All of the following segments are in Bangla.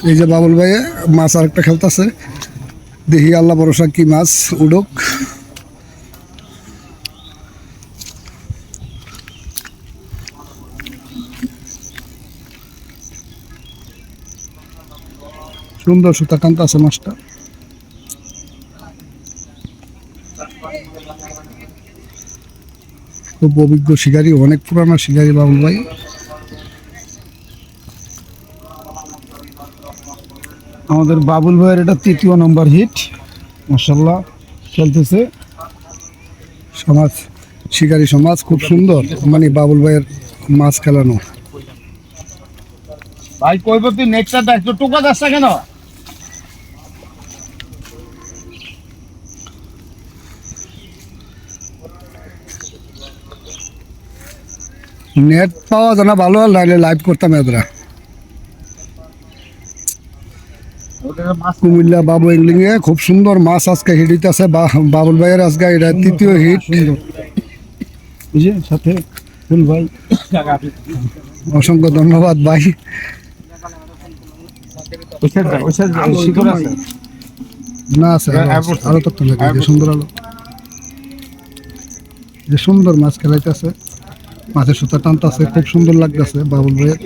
এই যে বাবুল ভাইয়ে মাছ আরেকটা খেলতেছে, দেখি আল্লাহ ভরসা কি মাছ উড়ুক। সুন্দর সুতা টানতে আছে মাছটা। খুব অভিজ্ঞ শিকারী, অনেক পুরানো শিকারী বাবুল ভাই। আমাদের বাবুল ভাইয়ের এটা ৩য় নম্বর হিট, মাশাআল্লাহ খেলতেছে। সমাজ শিকারী সমাজ খুব সুন্দর, মানে বাবুল ভাইয়ের মাছ খেলানো। ভাই কইবতি নেক্সটটা একটু টুকা যাচ্ছে কেন? নেট পাওয়া যায় না ভালো, নাইলে লাইভ করতাম এদরা। কুমিল্লা বাবু এংলিং এ খুব সুন্দর মাছ আজকে হিট হইতেছে বাবুল ভাইয়ের। আজকে এটা ৩য় হিট। এই যে সাথে ফুল ভাই, অসংখ্য ধন্যবাদ ভাই। না আছে আরো তথ্য লাগে, যে সুন্দর আলো, যে সুন্দর মাছ খেলাইতেছে, মাছের সুতা টানতেছে, খুব সুন্দর লাগতেছে বাবুল ভাইয়ের।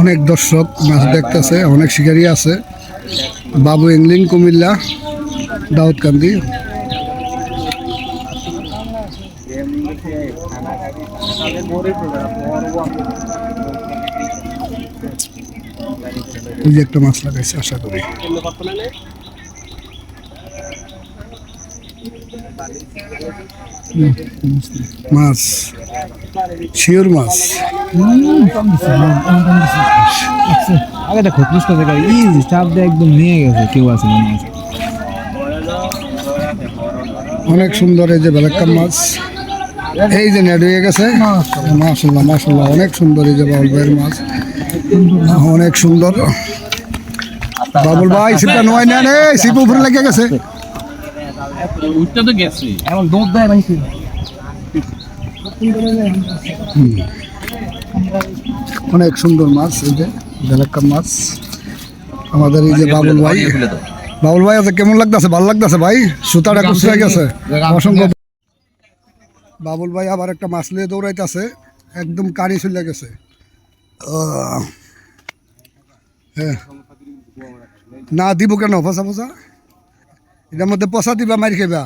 অনেক দর্শক মাছ দেখতেছে, অনেক শিকারী আছে। বাবু এংলিং কুমিল্লা দাউদকান্দি। ওই যে একটা মাছ লাগাইছে আশা করি। মাছ শিওর মাছ। আগে দেখো পুষ্টা থেকে ইজি চাপ দিয়ে একদম নিয়ে গেছে, কেউ আছে না। অনেক সুন্দর এই যে বেলাক্কা মাছ, এই যে নেট হয়ে গেছে। মাশাআল্লাহ মাশাআল্লাহ, অনেক সুন্দর এই যে বাবুল ভাইয়ের মাছ, অনেক সুন্দর। বাবুল ভাই সিপটা নয় নেন, এই সিপ উপরে লেগে গেছে। উঠতে তো গেছি এমন দৌড় দেয় ভাই। অনেক সুন্দর মাছ এই যে বেলাক্কা মাছ আমাদের। এই যে বাবুল ভাই, বাবুল ভাই আচ্ছা কেমন লাগতেছে? ভালো লাগতেছে ভাই, সুতাটা কুচড়ে গেছে। অসংখ্য বাবুল ভাই আবার একটা মাছ নিয়ে দৌড়াইতেছে, একদম কারি চলে গেছে। হ্যাঁ না দিব কেন, পচা পচা এটার মধ্যে পচা দিবা, মারি খাইবা।